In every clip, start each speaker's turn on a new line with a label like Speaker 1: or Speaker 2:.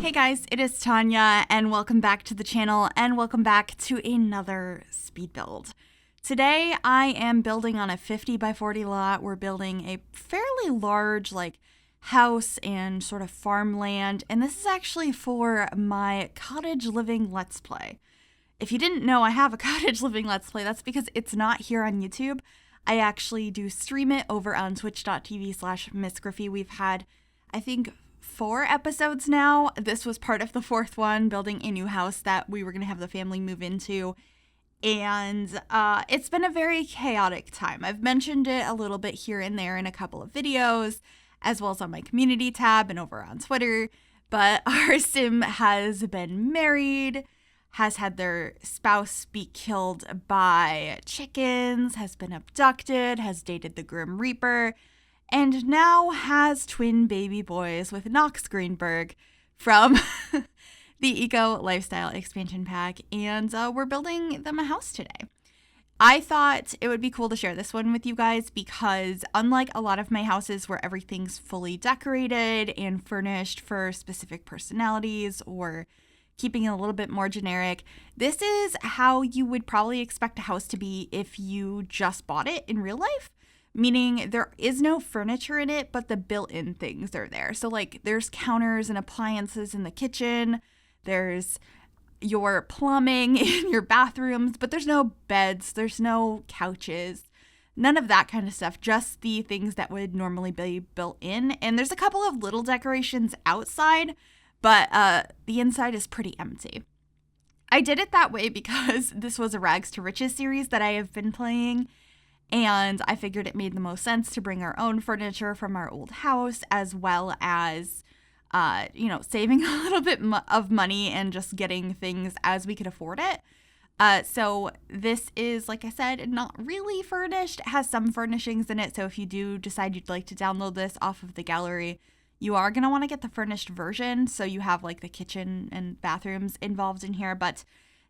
Speaker 1: Hey guys, it is Tanya, and welcome back to the channel, and welcome back to another speed build. Today, I am building on a 50 by 40 lot. We're building a fairly large, house and sort of farmland, and this is actually for my cottage living Let's Play. If you didn't know I have a cottage living Let's Play, that's because it's not here on YouTube. I actually do stream it over on twitch.tv/MissGryphi. We've had, I think, 4 episodes now. This was part of the 4th one, building a new house that we were going to have the family move into. And it's been a very chaotic time. I've mentioned it a little bit here and there in a couple of videos, as well as on my community tab and over on Twitter. But our sim has been married, has had their spouse be killed by chickens, has been abducted, has dated the Grim Reaper, and now has twin baby boys with Nox Greenberg from the Eco Lifestyle expansion pack, and we're building them a house today. I thought it would be cool to share this one with you guys because unlike a lot of my houses where everything's fully decorated and furnished for specific personalities or keeping it a little bit more generic, this is how you would probably expect a house to be if you just bought it in real life. Meaning there is no furniture in it, but the built-in things are there. So there's counters and appliances in the kitchen. There's your plumbing in your bathrooms, but there's no beds. There's no couches. None of that kind of stuff. Just the things that would normally be built in. And there's a couple of little decorations outside, but the inside is pretty empty. I did it that way because this was a Rags to Riches series that I have been playing. And I figured it made the most sense to bring our own furniture from our old house, as well as, saving a little bit of money and just getting things as we could afford it. So this is, like I said, not really furnished. It has some furnishings in it. So if you do decide you'd like to download this off of the gallery, you are going to want to get the furnished version. So you have the kitchen and bathrooms involved in here. But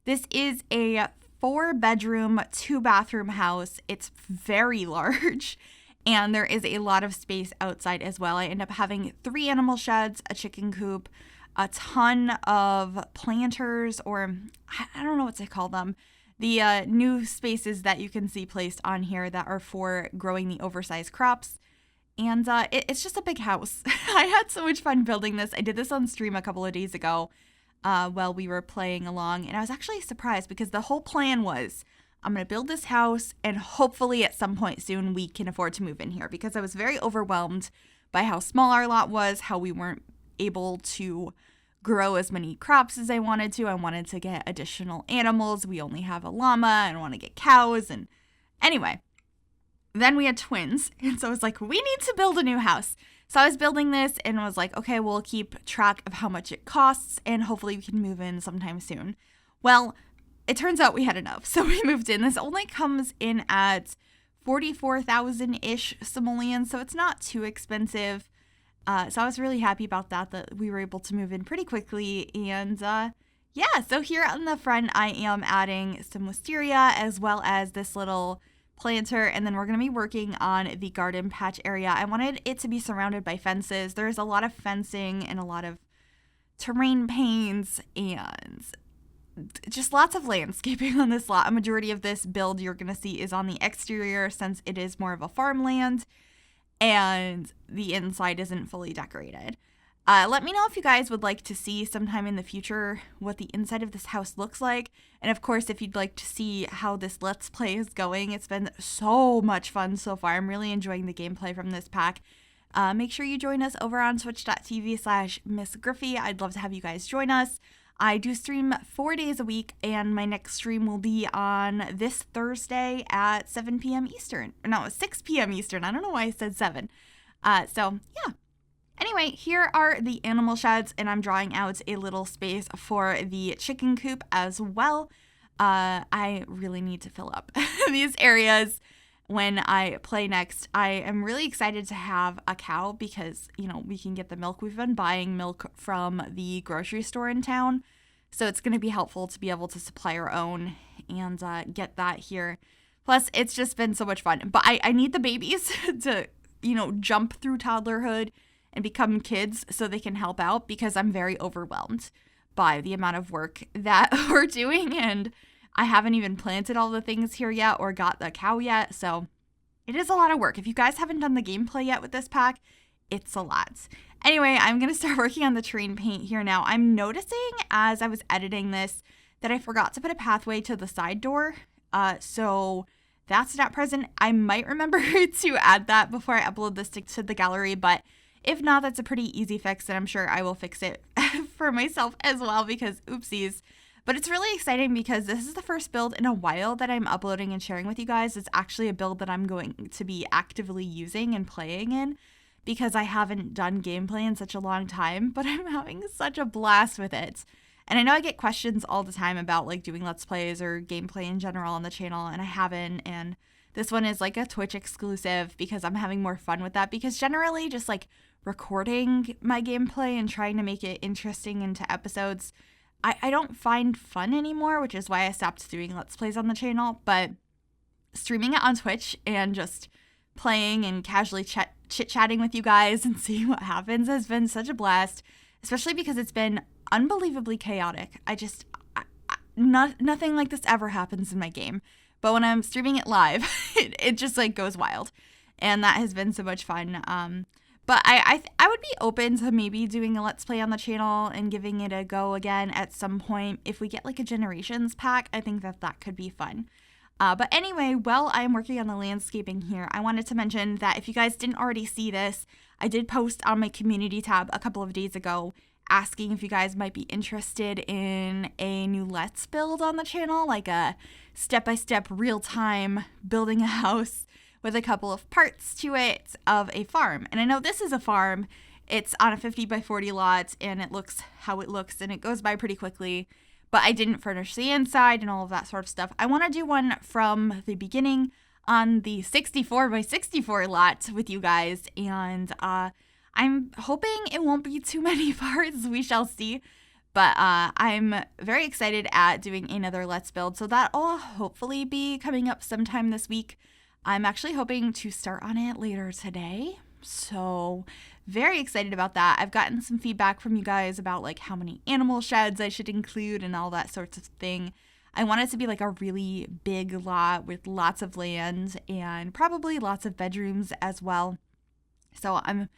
Speaker 1: this is a 4-bedroom, 2-bathroom house. It's very large, and there is a lot of space outside as well. I end up having 3 animal sheds, a chicken coop, a ton of planters, or I don't know what to call them. The new spaces that you can see placed on here that are for growing the oversized crops. And it's just a big house. I had so much fun building this. I did this on stream a couple of days ago. While we were playing along, and I was actually surprised because the whole plan was I'm going to build this house and hopefully at some point soon we can afford to move in here, because I was very overwhelmed by how small our lot was, how we weren't able to grow as many crops as I wanted to. I wanted to get additional animals. We only have a llama and I want to get cows. And anyway, then we had twins, and so I was like, we need to build a new house. So I was building this and was like, okay, we'll keep track of how much it costs and hopefully we can move in sometime soon. Well, it turns out we had enough. So we moved in. This only comes in at 44,000-ish simoleons, so it's not too expensive. So I was really happy about that we were able to move in pretty quickly. And so here on the front, I am adding some wisteria as well as this little planter, and then we're going to be working on the garden patch area. I wanted it to be surrounded by fences. There's a lot of fencing and a lot of terrain panes and just lots of landscaping on this lot. A majority of this build you're going to see is on the exterior since it is more of a farmland and the inside isn't fully decorated. Let me know if you guys would like to see sometime in the future what the inside of this house looks like. And of course, if you'd like to see how this Let's Play is going, it's been so much fun so far. I'm really enjoying the gameplay from this pack. Make sure you join us over on twitch.tv/MissGryphi. I'd love to have you guys join us. I do stream 4 days a week, and my next stream will be on this Thursday at 7 p.m. Eastern. No, 6 p.m. Eastern. I don't know why I said 7. So, yeah. Anyway, here are the animal sheds, and I'm drawing out a little space for the chicken coop as well. I really need to fill up these areas when I play next. I am really excited to have a cow because, we can get the milk. We've been buying milk from the grocery store in town, so it's going to be helpful to be able to supply our own and get that here. Plus, it's just been so much fun. But I need the babies to, jump through toddlerhood and become kids so they can help out, because I'm very overwhelmed by the amount of work that we're doing, and I haven't even planted all the things here yet or got the cow yet, so it is a lot of work. If you guys haven't done the gameplay yet with this pack, it's a lot. Anyway, I'm going to start working on the terrain paint here now. I'm noticing as I was editing this that I forgot to put a pathway to the side door, so that's not present. I might remember to add that before I upload this to the gallery, but if not, that's a pretty easy fix, and I'm sure I will fix it for myself as well, because oopsies. But it's really exciting because this is the first build in a while that I'm uploading and sharing with you guys. It's actually a build that I'm going to be actively using and playing in, because I haven't done gameplay in such a long time, but I'm having such a blast with it. And I know I get questions all the time about like doing Let's Plays or gameplay in general on the channel, and I haven't, and this one is like a Twitch exclusive because I'm having more fun with that, because generally just like recording my gameplay and trying to make it interesting into episodes, I don't find fun anymore, which is why I stopped doing Let's Plays on the channel. But streaming it on Twitch and just playing and casually chit-chatting with you guys and seeing what happens has been such a blast, especially because it's been unbelievably chaotic. Nothing like this ever happens in my game. But when I'm streaming it live, it just like goes wild. And that has been so much fun. But I would be open to maybe doing a Let's Play on the channel and giving it a go again at some point. If we get like a Generations pack, I think that could be fun. But anyway, while I'm working on the landscaping here, I wanted to mention that if you guys didn't already see this, I did post on my community tab a couple of days ago asking if you guys might be interested in a new Let's build on the channel, like a step-by-step real-time building a house with a couple of parts to it of a farm. And I know this is a farm. It's on a 50 by 40 lot, and it looks how it looks, and it goes by pretty quickly. But I didn't furnish the inside and all of that sort of stuff. I want to do one from the beginning on the 64 by 64 lot with you guys, and I'm hoping it won't be too many parts. We shall see. But I'm very excited at doing another Let's build, so that'll hopefully be coming up sometime this week. I'm actually hoping to start on it later today, so very excited about that. I've gotten some feedback from you guys about like how many animal sheds I should include and all that sorts of thing. I want it to be like a really big lot with lots of land and probably lots of bedrooms as well. So I'm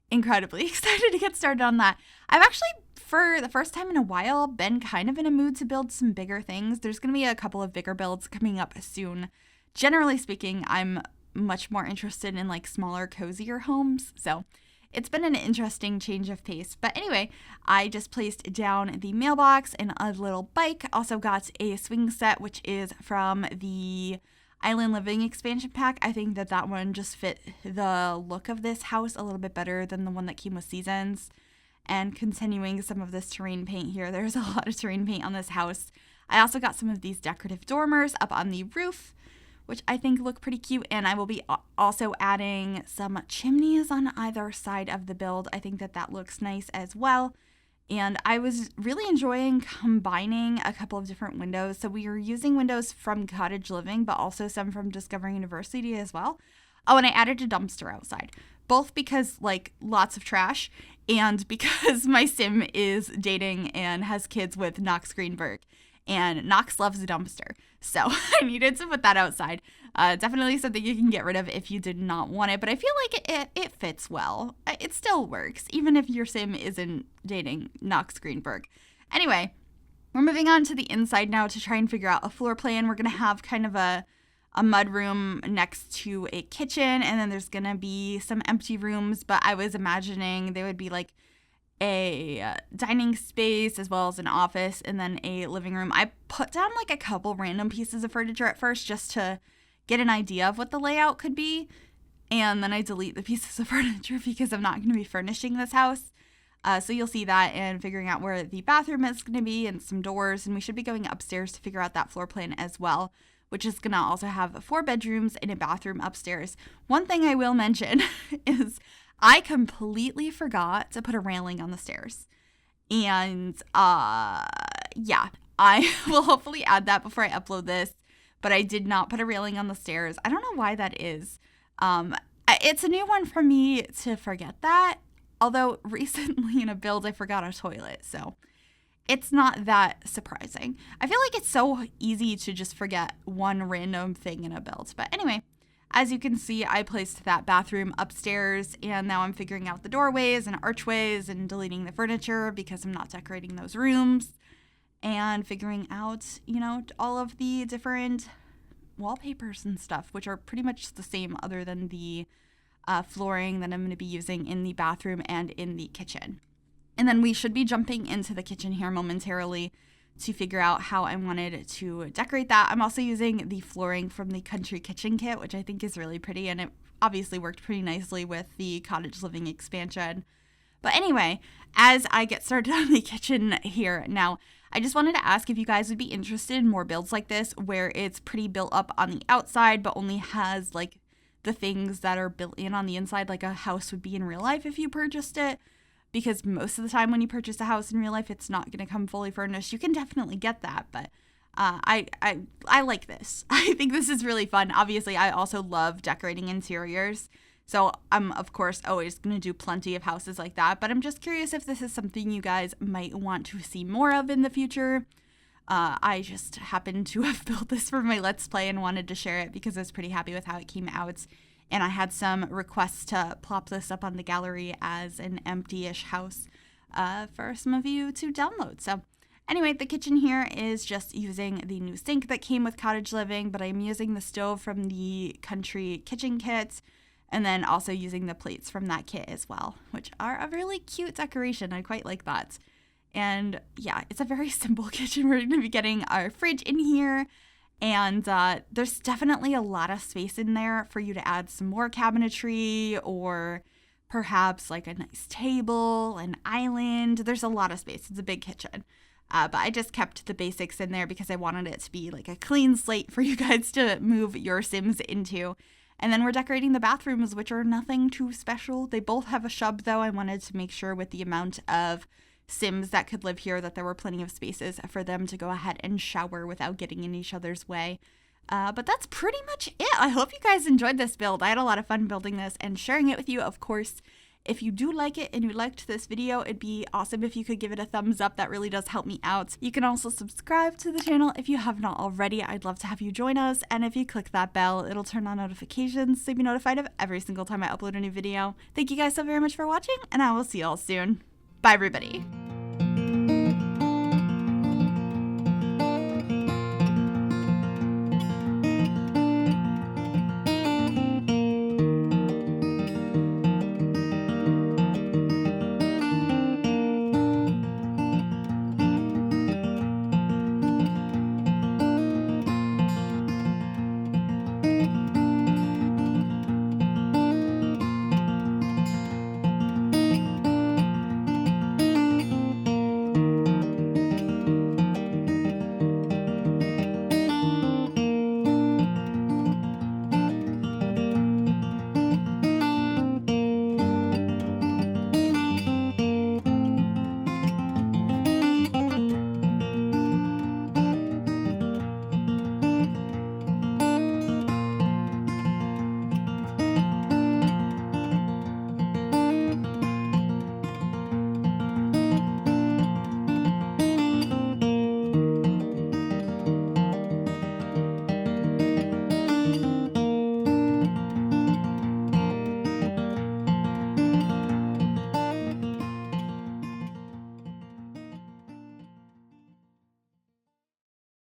Speaker 1: incredibly excited to get started on that. I've actually, for the first time in a while, been kind of in a mood to build some bigger things. There's going to be a couple of bigger builds coming up soon. Generally speaking, I'm much more interested in like smaller, cozier homes. So it's been an interesting change of pace. But anyway, I just placed down the mailbox and a little bike. Also got a swing set, which is from the Island Living expansion pack. I think that one just fit the look of this house a little bit better than the one that came with Seasons. And continuing some of this terrain paint here. There's a lot of terrain paint on this house. I also got some of these decorative dormers up on the roof, which I think look pretty cute, and I will be also adding some chimneys on either side of the build. I think that looks nice as well, and I was really enjoying combining a couple of different windows. So we are using windows from Cottage Living, but also some from Discovery University as well. Oh, and I added a dumpster outside, both because like lots of trash and because my sim is dating and has kids with Knox Greenberg. And Knox loves a dumpster, so I needed to put that outside. Definitely something you can get rid of if you did not want it, but I feel like it fits well. It still works, even if your sim isn't dating Knox Greenberg. Anyway, we're moving on to the inside now to try and figure out a floor plan. We're going to have kind of a mud room next to a kitchen, and then there's going to be some empty rooms, but I was imagining they would be like a dining space as well as an office and then a living room. I put down like a couple random pieces of furniture at first just to get an idea of what the layout could be, and then I delete the pieces of furniture because I'm not going to be furnishing this house. So you'll see that and figuring out where the bathroom is going to be and some doors, and we should be going upstairs to figure out that floor plan as well, which is going to also have 4 bedrooms and a bathroom upstairs. One thing I will mention is I completely forgot to put a railing on the stairs. And yeah, I will hopefully add that before I upload this, but I did not put a railing on the stairs. I don't know why that is. It's a new one for me to forget that. Although recently in a build, I forgot a toilet, so it's not that surprising. I feel like it's so easy to just forget one random thing in a build. But anyway, as you can see, I placed that bathroom upstairs, and now I'm figuring out the doorways and archways and deleting the furniture because I'm not decorating those rooms, and figuring out, you know, all of the different wallpapers and stuff, which are pretty much the same other than the flooring that I'm going to be using in the bathroom and in the kitchen. And then we should be jumping into the kitchen here momentarily to figure out how I wanted to decorate that. I'm also using the flooring from the Country Kitchen kit, which I think is really pretty, and it obviously worked pretty nicely with the cottage living expansion. But anyway, as I get started on the kitchen here now, I just wanted to ask if you guys would be interested in more builds like this where it's pretty built up on the outside but only has like the things that are built in on the inside, like a house would be in real life if you purchased it. Because most of the time when you purchase a house in real life, it's not going to come fully furnished. You can definitely get that, but I like this. I think this is really fun. Obviously, I also love decorating interiors. So I'm, of course, always going to do plenty of houses like that. But I'm just curious if this is something you guys might want to see more of in the future. I just happened to have built this for my Let's Play and wanted to share it because I was pretty happy with how it came out. And I had some requests to plop this up on the gallery as an empty-ish house for some of you to download. So anyway, the kitchen here is just using the new sink that came with Cottage Living, but I'm using the stove from the Country Kitchen kit, and then also using the plates from that kit as well, which are a really cute decoration. I quite like that. And yeah, it's a very simple kitchen. We're going to be getting our fridge in here. And there's definitely a lot of space in there for you to add some more cabinetry or perhaps like a nice table, an island. There's a lot of space. It's a big kitchen. But I just kept the basics in there because I wanted it to be like a clean slate for you guys to move your Sims into. And then we're decorating the bathrooms, which are nothing too special. They both have a shub, though. I wanted to make sure with the amount of Sims that could live here that there were plenty of spaces for them to go ahead and shower without getting in each other's way. But that's pretty much it. I hope you guys enjoyed this build. I had a lot of fun building this and sharing it with you, of course. If you do like it and you liked this video, it'd be awesome if you could give it a thumbs up. That really does help me out. You can also subscribe to the channel if you have not already. I'd love to have you join us. And if you click that bell, it'll turn on notifications so you'll be notified of every single time I upload a new video. Thank you guys so very much for watching, and I will see you all soon. Bye, everybody.